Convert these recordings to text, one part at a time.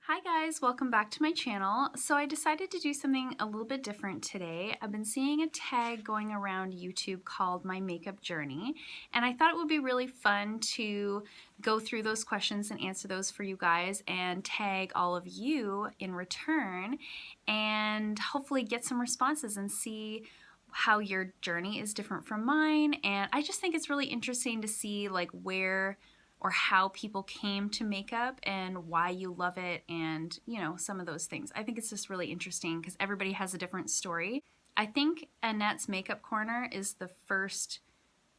Hi guys, welcome back to my channel. So I decided to do something a little bit different today. I've been seeing a tag going around YouTube called My Makeup Journey, and I thought it would be really fun to go through those questions and answer those for you guys and tag all of you in return and hopefully get some responses and see how your journey is different from mine. And I just think it's really interesting to see like where or how people came to makeup and why you love it and, you know, some of those things. I think it's just really interesting because everybody has a different story. I think Annette's Makeup Corner is the first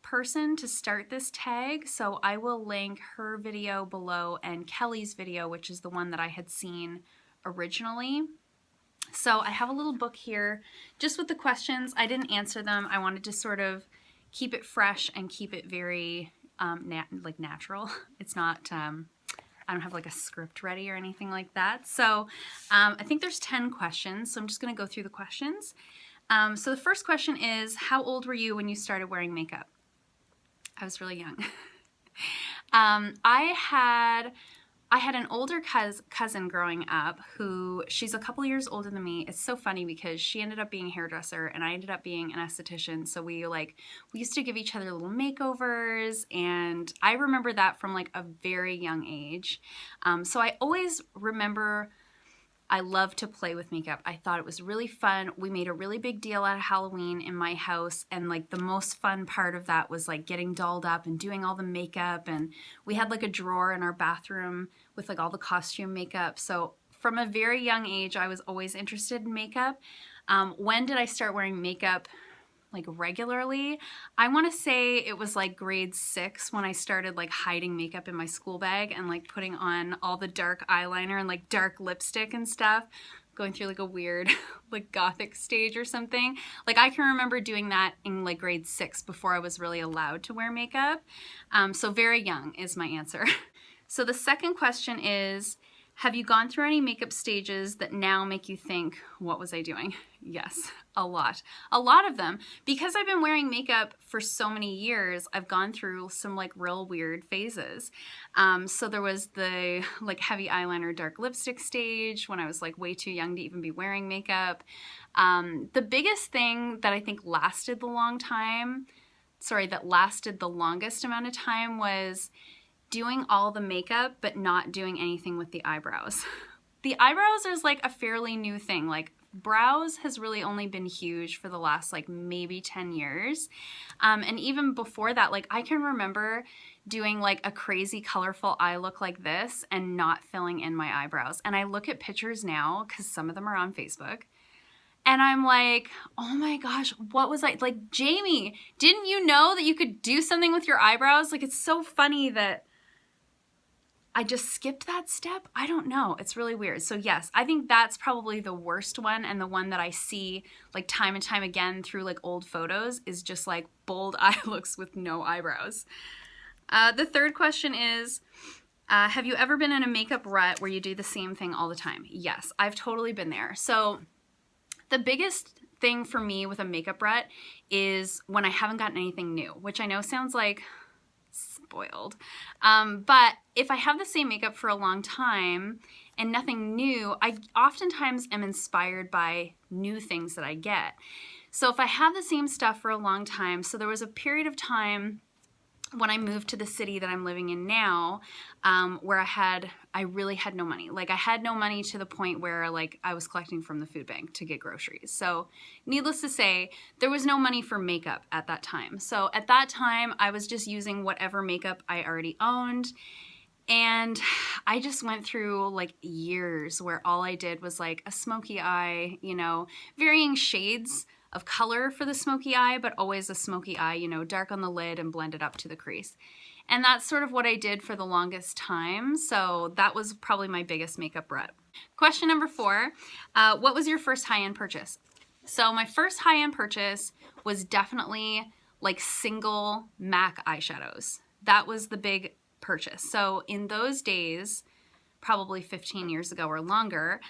person to start this tag, so I will link her video below and Kelly's video, which is the one that I had seen originally. So I have a little book here just with the questions. I didn't answer them. I wanted to sort of keep it fresh and keep it very natural. It's not, I don't have like a script ready or anything like that. So I think there's 10 questions, so I'm just going to go through the questions. So the first question is, how old were you when you started wearing makeup? I was really young. I had an older cousin growing up who, she's a couple years older than me. It's so funny because she ended up being a hairdresser and I ended up being an esthetician. So we used to give each other little makeovers, and I remember that from like a very young age. So I always remember I loved to play with makeup. I thought it was really fun. We made a really big deal out of Halloween in my house, and like the most fun part of that was like getting dolled up and doing all the makeup, and we had like a drawer in our bathroom with like all the costume makeup. So from a very young age, I was always interested in makeup. When did I start wearing makeup like regularly? I want to say it was like grade 6 when I started like hiding makeup in my school bag and like putting on all the dark eyeliner and like dark lipstick and stuff, going through like a weird like gothic stage or something. Like I can remember doing that in like grade 6 before I was really allowed to wear makeup. So very young is my answer. So the second question is, have you gone through any makeup stages that now make you think, what was I doing? Yes, a lot. A lot of them. Because I've been wearing makeup for so many years, I've gone through some like real weird phases. So there was the like heavy eyeliner, dark lipstick stage when I was like way too young to even be wearing makeup. The biggest thing that I think lasted the longest amount of time was doing all the makeup but not doing anything with the eyebrows. The eyebrows is like a fairly new thing. Like brows has really only been huge for the last like maybe 10 years. And even before that, like I can remember doing like a crazy colorful eye look like this and not filling in my eyebrows. And I look at pictures now, because some of them are on Facebook, and I'm like, oh my gosh, what was I, like, Jamie, didn't you know that you could do something with your eyebrows? Like, it's so funny that I just skipped that step. I don't know. It's really weird. So yes, I think that's probably the worst one, and the one that I see like time and time again through like old photos is just like bold eye looks with no eyebrows. The third question is, have you ever been in a makeup rut where you do the same thing all the time? Yes, I've totally been there. So the biggest thing for me with a makeup rut is when I haven't gotten anything new, which I know sounds like spoiled. But if I have the same makeup for a long time and nothing new, I oftentimes am inspired by new things that I get. So if I have the same stuff for a long time, so there was a period of time when I moved to the city that I'm living in now, where I really had no money. Like I had no money to the point where like I was collecting from the food bank to get groceries. So needless to say, there was no money for makeup at that time. So at that time, I was just using whatever makeup I already owned. And I just went through like years where all I did was like a smoky eye, you know, varying shades of color for the smoky eye, but always a smoky eye, you know, dark on the lid and blended up to the crease. And that's sort of what I did for the longest time. So that was probably my biggest makeup rut. Question number 4, what was your first high-end purchase? So my first high-end purchase was definitely like single MAC eyeshadows. That was the big purchase. So in those days, probably 15 years ago or longer,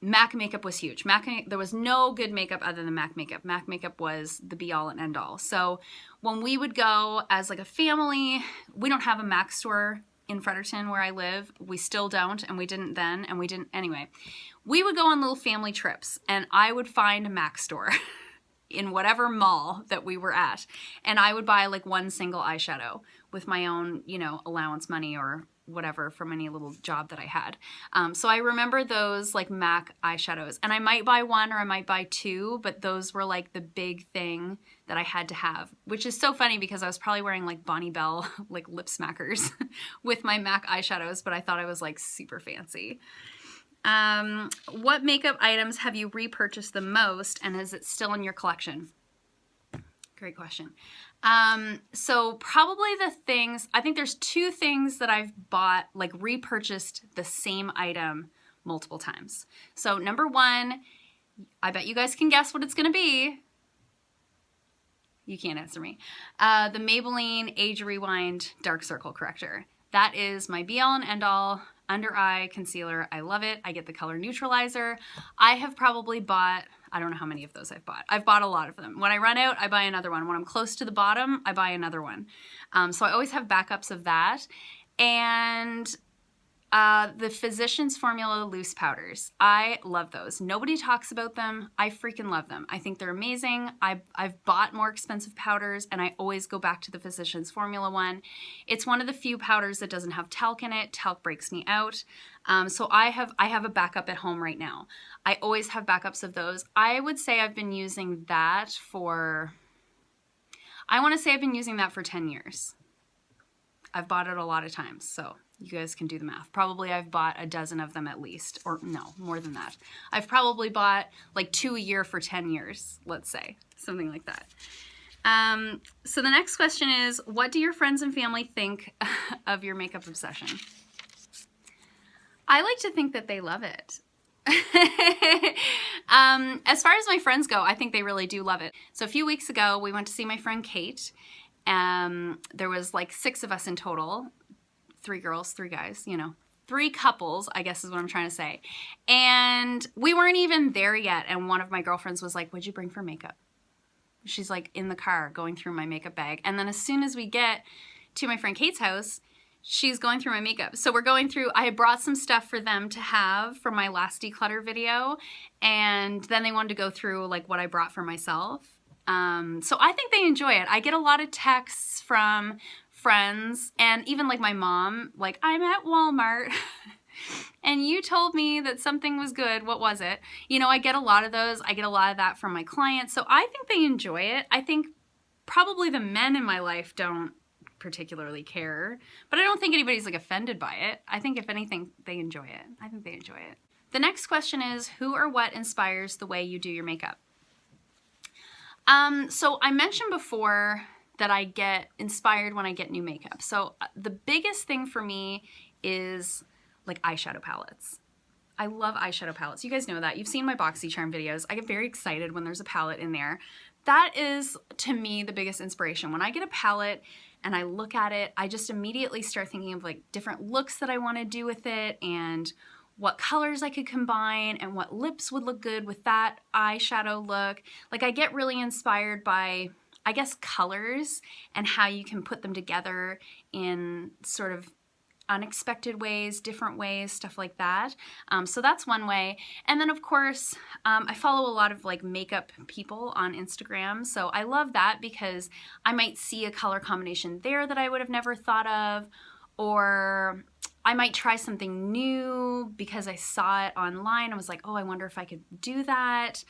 MAC makeup was huge. There was no good makeup other than MAC makeup. MAC makeup was the be all and end all. So when we would go as like a family, we don't have a MAC store in Fredericton where I live. We still don't, and we didn't then, and we didn't anyway. We would go on little family trips, and I would find a MAC store in whatever mall that we were at, and I would buy like one single eyeshadow with my own, you know, allowance money or whatever from any little job that I had. So I remember those like MAC eyeshadows, and I might buy one or I might buy two, but those were like the big thing that I had to have, which is so funny because I was probably wearing like Bonnie Bell like lip smackers with my MAC eyeshadows, but I thought I was like super fancy. What makeup items have you repurchased the most, and is it still in your collection? Great question. So probably the things, I think there's two things that I've bought, like repurchased the same item multiple times. So number one, I bet you guys can guess what it's going to be. You can't answer me. The Maybelline Age Rewind Dark Circle Corrector. That is my be all and end all under eye concealer. I love it. I get the color neutralizer. I have probably bought, I don't know how many of those I've bought. I've bought a lot of them. When I run out, I buy another one. When I'm close to the bottom, I buy another one. So I always have backups of that. And the Physicians Formula loose powders. I love those. Nobody talks about them. I freaking love them. I think they're amazing. I've bought more expensive powders, and I always go back to the Physicians Formula one. It's one of the few powders that doesn't have talc in it. Talc breaks me out. So I have a backup at home right now. I always have backups of those. I would say I've been using that for, I want to say I've been using that for 10 years. I've bought it a lot of times, so you guys can do the math. Probably I've bought a dozen of them at least, or no, more than that. I've probably bought like 2 a year for 10 years, let's say, something like that. So the next question is, what do your friends and family think of your makeup obsession? I like to think that they love it. As far as my friends go, I think they really do love it. So a few weeks ago, we went to see my friend Kate. There was like 6 of us in total, 3 girls, 3 guys, you know, 3 couples, I guess is what I'm trying to say. And we weren't even there yet. And one of my girlfriends was like, what'd you bring for makeup? She's like in the car going through my makeup bag. And then as soon as we get to my friend Kate's house, she's going through my makeup. So we're going through, I had brought some stuff for them to have for my last declutter video. And then they wanted to go through like what I brought for myself. So I think they enjoy it. I get a lot of texts from friends and even like my mom, like, I'm at Walmart and you told me that something was good. What was it? You know, I get a lot of those. I get a lot of that from my clients. So I think they enjoy it. I think probably the men in my life don't particularly care, but I don't think anybody's like offended by it. I think if anything, they enjoy it. I think they enjoy it. The next question is, who or what inspires the way you do your makeup? So I mentioned before that I get inspired when I get new makeup. So the biggest thing for me is like eyeshadow palettes. I love eyeshadow palettes. You guys know that. You've seen my BoxyCharm videos. I get very excited when there's a palette in there. That is, to me, the biggest inspiration. When I get a palette and I look at it, I just immediately start thinking of like different looks that I want to do with it and what colors I could combine and what lips would look good with that eyeshadow look. Like I get really inspired by, I guess, colors and how you can put them together in sort of unexpected ways, different ways, stuff like that. So that's one way. And then of course, I follow a lot of like makeup people on Instagram. So I love that because I might see a color combination there that I would have never thought of, or I might try something new because I saw it online. I was like, oh, I wonder if I could do that.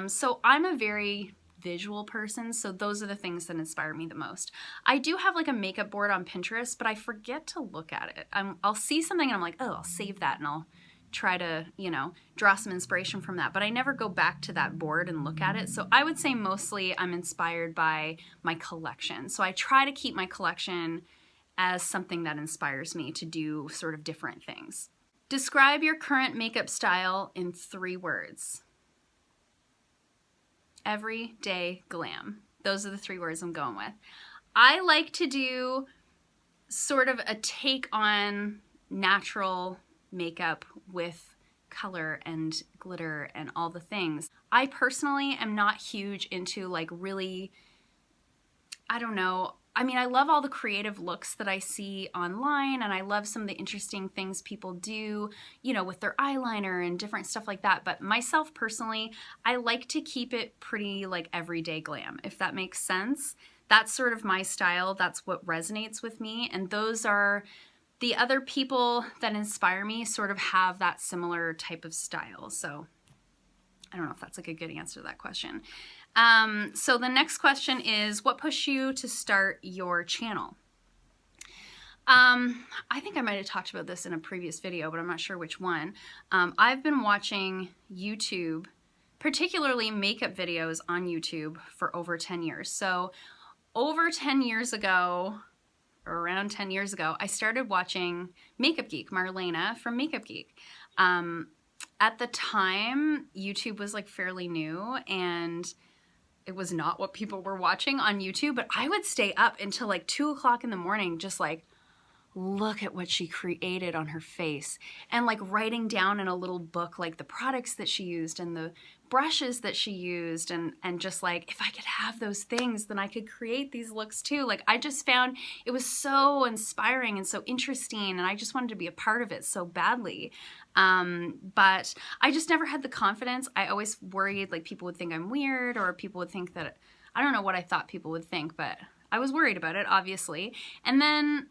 So I'm a very visual person, so those are the things that inspire me the most. I do have like a makeup board on Pinterest, but I forget to look at it. I'll see something and I'm like, oh, I'll save that and I'll try to, you know, draw some inspiration from that, but I never go back to that board and look at it. So I would say mostly I'm inspired by my collection. So I try to keep my collection as something that inspires me to do sort of different things. Describe your current makeup style in 3 words. Everyday glam. Those are the 3 words I'm going with. I like to do sort of a take on natural makeup with color and glitter and all the things. I personally am not huge into like really, I don't know, I mean, I love all the creative looks that I see online, and I love some of the interesting things people do, you know, with their eyeliner and different stuff like that. But myself personally, I like to keep it pretty like everyday glam, if that makes sense. That's sort of my style. That's what resonates with me. And those are the other people that inspire me sort of have that similar type of style. So I don't know if that's like a good answer to that question. So the next question is, what pushed you to start your channel? I think I might have talked about this in a previous video, but I'm not sure which one. I've been watching YouTube, particularly makeup videos on YouTube, for over 10 years. So over 10 years ago, or around 10 years ago, I started watching Makeup Geek, Marlena from Makeup Geek. At the time, YouTube was like fairly new, and it was not what people were watching on YouTube, but I would stay up until like 2 o'clock in the morning, just like, look at what she created on her face, and like writing down in a little book like the products that she used and the brushes that she used, and just like, if I could have those things, then I could create these looks too. Like, I just found it was so inspiring and so interesting, and I just wanted to be a part of it so badly. But I just never had the confidence. I always worried like people would think I'm weird, or people would think that, I don't know what I thought people would think, but I was worried about it, obviously. And then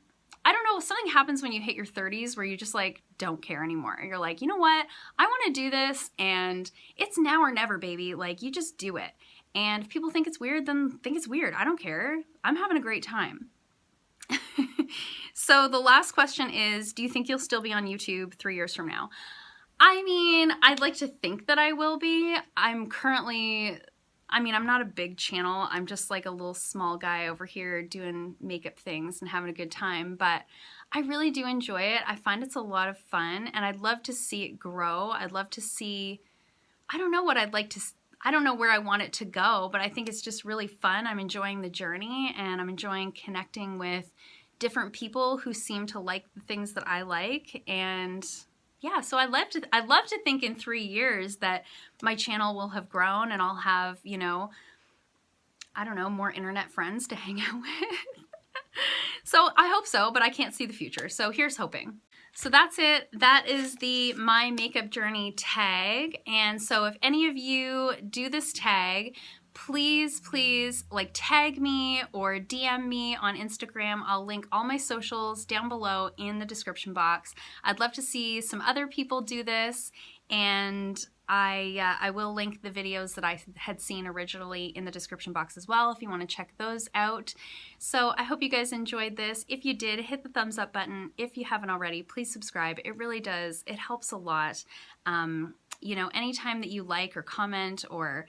I don't know, something happens when you hit your 30s where you just like don't care anymore. You're like, you know what? I want to do this, and it's now or never, baby. Like, you just do it. And if people think it's weird, then think it's weird. I don't care. I'm having a great time. So the last question is, do you think you'll still be on YouTube 3 years from now? I mean, I'd like to think that I will be. I'm not a big channel. I'm just like a little small guy over here doing makeup things and having a good time, but I really do enjoy it. I find it's a lot of fun, and I'd love to see it grow. I'd love to see, I don't know what I'd like to, I don't know where I want it to go, but I think it's just really fun. I'm enjoying the journey, and I'm enjoying connecting with different people who seem to like the things that I like. And yeah, so I'd love to think in 3 years that my channel will have grown, and I'll have, you know, I don't know, more internet friends to hang out with. So I hope so, but I can't see the future. So here's hoping. So that's it. That is the My Makeup Journey tag. And so if any of you do this tag, please like tag me or DM me on Instagram. I'll link all my socials down below in the description box. I'd love to see some other people do this, and I will link the videos that I had seen originally in the description box as well if you want to check those out. So I hope you guys enjoyed this. If you did, hit the thumbs up button. If you haven't already, please subscribe. It really does. It helps a lot. You know, anytime that you like or comment or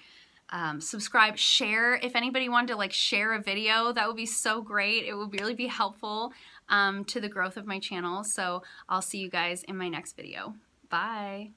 subscribe, share. If anybody wanted to like share a video, that would be so great. It would really be helpful to the growth of my channel. So I'll see you guys in my next video. Bye.